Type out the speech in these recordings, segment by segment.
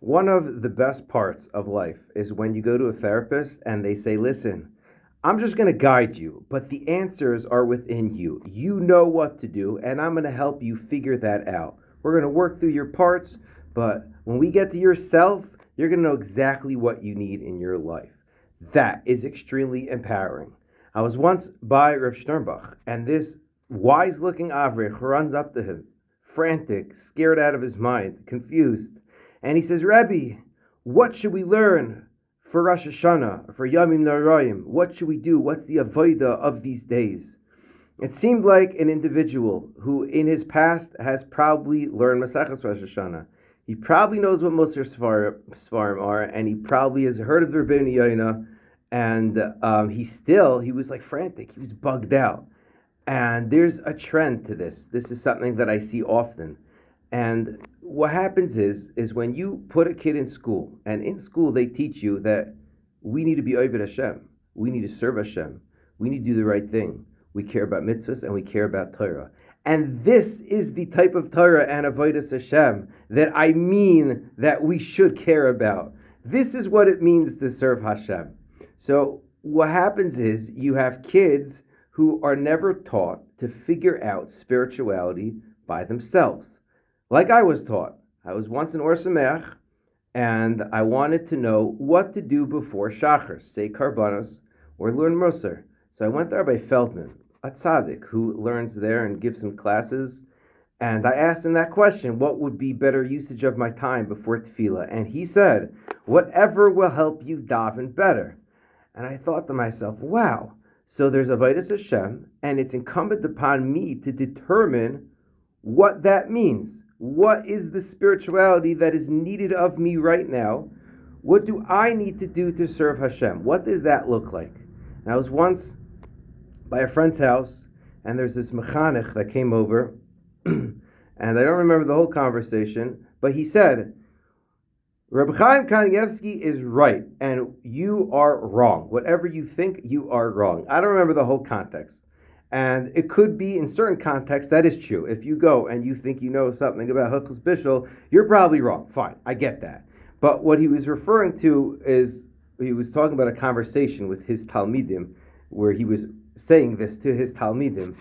One of the best parts of life is when you go to a therapist and they say, listen, I'm just going to guide you, but the answers are within you. You know what to do, and I'm going to help you figure that out. We're going to work through your parts, but when we get to yourself, you're going to know exactly what you need in your life. That is extremely empowering. I was once by Rav Sternbach, and this wise-looking Avrich runs up to him, frantic, scared out of his mind, confused. And he says, Rebbe, what should we learn for Rosh Hashanah, for Yamim Noraim? What should we do? What's the avodah of these days? It seemed like an individual who in his past has probably learned Maseches Rosh Hashanah. He probably knows what Musar Svarim are, and he probably has heard of the Rebbeinu Yoina, and he was like frantic. He was bugged out. And there's a trend to this. This is something that I see often. And what happens is when you put a kid in school, and in school they teach you that we need to be Oved Hashem, we need to serve Hashem, we need to do the right thing, we care about mitzvahs and we care about Torah. And this is the type of Torah and Avodas Hashem that I mean that we should care about. This is what it means to serve Hashem. So what happens is you have kids who are never taught to figure out spirituality by themselves. Like I was taught. I was once in Or Sameach, and I wanted to know what to do before Shachar, say Karbanos, or learn Musar. So I went there by Feldman, a tzaddik, who learns there and gives some classes, and I asked him that question, what would be better usage of my time before Tefillah? And he said, whatever will help you daven better. And I thought to myself, wow, so there's Avodas Hashem, and it's incumbent upon me to determine what that means. What is the spirituality that is needed of me right now? What do I need to do to serve Hashem? What does that look like? And I was once by a friend's house, and there's this mechanech that came over, and I don't remember the whole conversation, but he said, Reb Chaim Kanievsky is right, and you are wrong. Whatever you think, you are wrong. I don't remember the whole context. And it could be in certain contexts that is true. If you go and you think you know something about Hilchos Bishul, you're probably wrong. Fine, I get that. But what he was referring to is he was talking about a conversation with his Talmidim, where he was saying this to his Talmidim.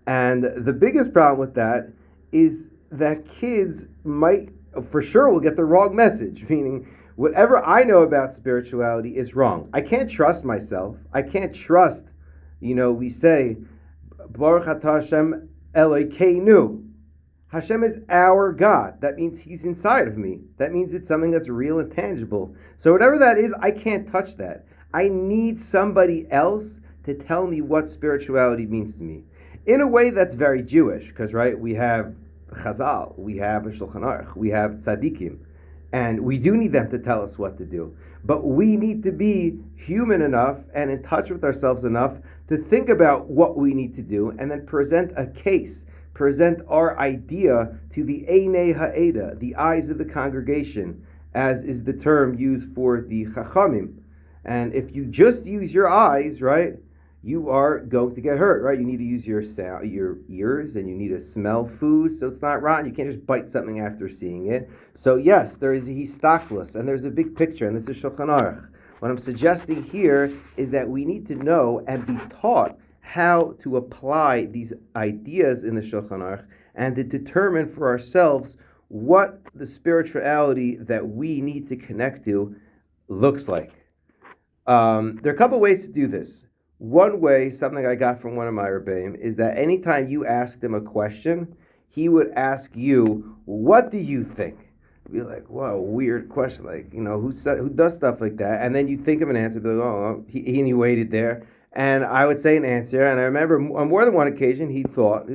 And the biggest problem with that is that kids might, for sure, will get the wrong message, meaning whatever I know about spirituality is wrong. I can't trust myself. I can't trust, we say, Baruch Atah Hashem Elokeinu. Hashem is our God. That means He's inside of me. That means it's something that's real and tangible. So whatever that is, I can't touch that. I need somebody else to tell me what spirituality means to me. In a way that's very Jewish, because, right, we have Chazal, we have Shulchan Aruch, we have Tzaddikim, and we do need them to tell us what to do. But we need to be human enough and in touch with ourselves enough to think about what we need to do and then present a case, present our idea to the Einei Ha'eda, the eyes of the congregation, as is the term used for the Chachamim. And if you just use your eyes, right, you are going to get hurt, right? You need to use your ears, and you need to smell food so it's not rotten. You can't just bite something after seeing it. So yes, there is a histaklos, and there's a big picture, and this is Shulchan Aruch. What I'm suggesting here is that we need to know and be taught how to apply these ideas in the Shulchan Aruch and to determine for ourselves what the spirituality that we need to connect to looks like. There are a couple ways to do this. One way, something I got from one of my Rebbeim, is that anytime you asked him a question, he would ask you, what do you think? Be like, whoa, weird question. Like, who does stuff like that? And then you think of an answer, be like, oh, he waited there. And I would say an answer. And I remember on more than one occasion, he's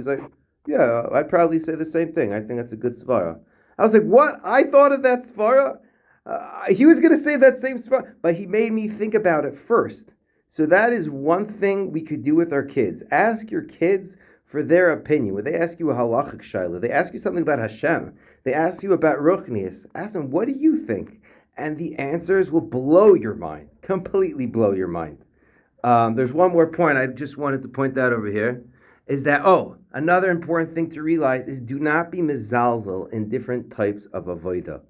like, yeah, I'd probably say the same thing. I think that's a good svara. I was like, what? I thought of that svara? He was going to say that same svara, but he made me think about it first. So that is one thing we could do with our kids. Ask your kids for their opinion. When they ask you a halachic shaila, they ask you something about Hashem, they ask you about ruchnius, ask them, what do you think? And the answers will blow your mind, completely blow your mind. There's one more point I just wanted to point out over here, is that, another important thing to realize is do not be mezalzel in different types of avodah.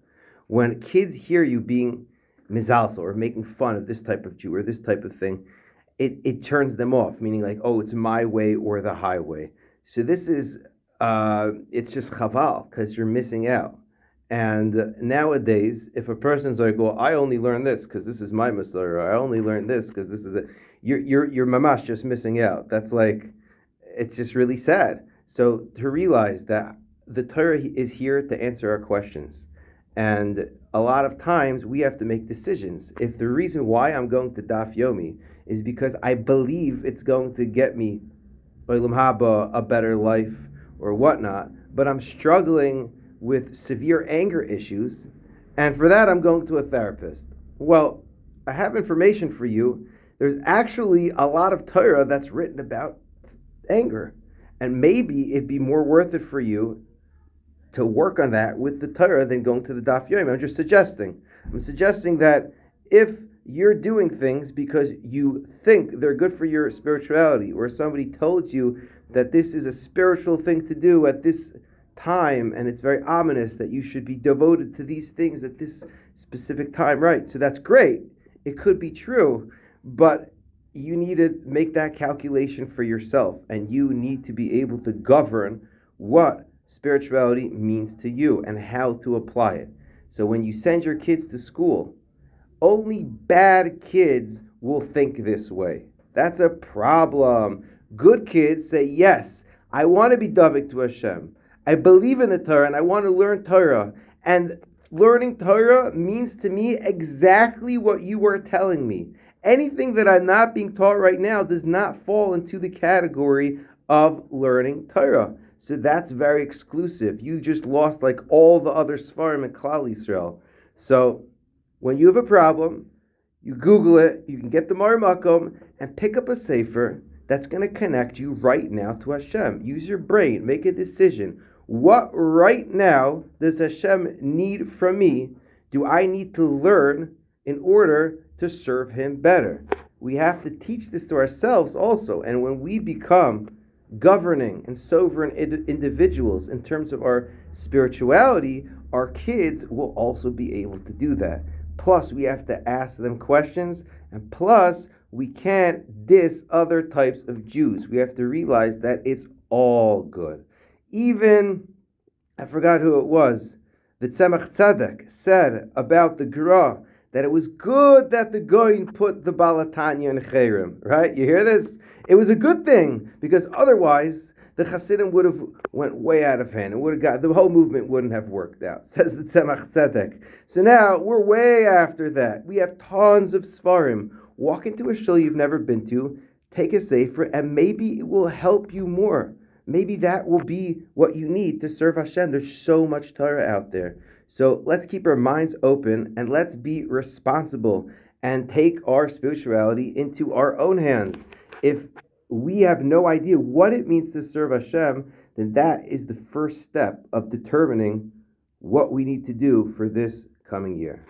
When kids hear you being mizalsel or making fun of this type of Jew or this type of thing, it turns them off, meaning like, oh, it's my way or the highway. So this is, it's just chaval, because you're missing out. And nowadays, if a person's like, well, I only learn this because this is my Masorah, I only learn this because this is it, you're mamash just missing out. That's like, it's just really sad. So to realize that the Torah is here to answer our questions. And a lot of times we have to make decisions. If the reason why I'm going to Daf Yomi is because I believe it's going to get me Olam Haba, a better life or whatnot, but I'm struggling with severe anger issues, and for that I'm going to a therapist. Well, I have information for you. There's actually a lot of Torah that's written about anger, and maybe it'd be more worth it for you to work on that with the Torah than going to the Daf Yomi. I'm suggesting that if you're doing things because you think they're good for your spirituality, or somebody told you that this is a spiritual thing to do at this time, and it's very ominous that you should be devoted to these things at this specific time, right? So that's great. It could be true, but you need to make that calculation for yourself, and you need to be able to govern what spirituality means to you and how to apply it. So when you send your kids to school, only bad kids will think this way. That's a problem. Good kids say, yes, I want to be davik to Hashem. I believe in the Torah and I want to learn Torah. And learning Torah means to me exactly what you were telling me. Anything that I'm not being taught right now does not fall into the category of learning Torah. So that's very exclusive. You just lost like all the other Sfarim in Klal Yisrael. So when you have a problem, you Google it, you can get the Mar Makom and pick up a sefer that's going to connect you right now to Hashem. Use your brain, make a decision. What right now does Hashem need from me? Do I need to learn in order to serve Him better? We have to teach this to ourselves also. And when we become governing and sovereign individuals in terms of our spirituality, our kids will also be able to do that. Plus, we have to ask them questions, and plus, we can't diss other types of Jews. We have to realize that it's all good. Even, I forgot who it was, the Tzemach Tzedek said about the Gra that it was good that the Goyin put the Balatanya in Cherem, right? You hear this? It was a good thing, because otherwise the Hasidim would have went way out of hand. It would have got, the whole movement wouldn't have worked out, says the Tzemach Tzedek. So now we're way after that. We have tons of Sfarim. Walk into a shul you've never been to, take a sefer, and maybe it will help you more. Maybe that will be what you need to serve Hashem. There's so much Torah out there. So let's keep our minds open and let's be responsible and take our spirituality into our own hands. If we have no idea what it means to serve Hashem, then that is the first step of determining what we need to do for this coming year.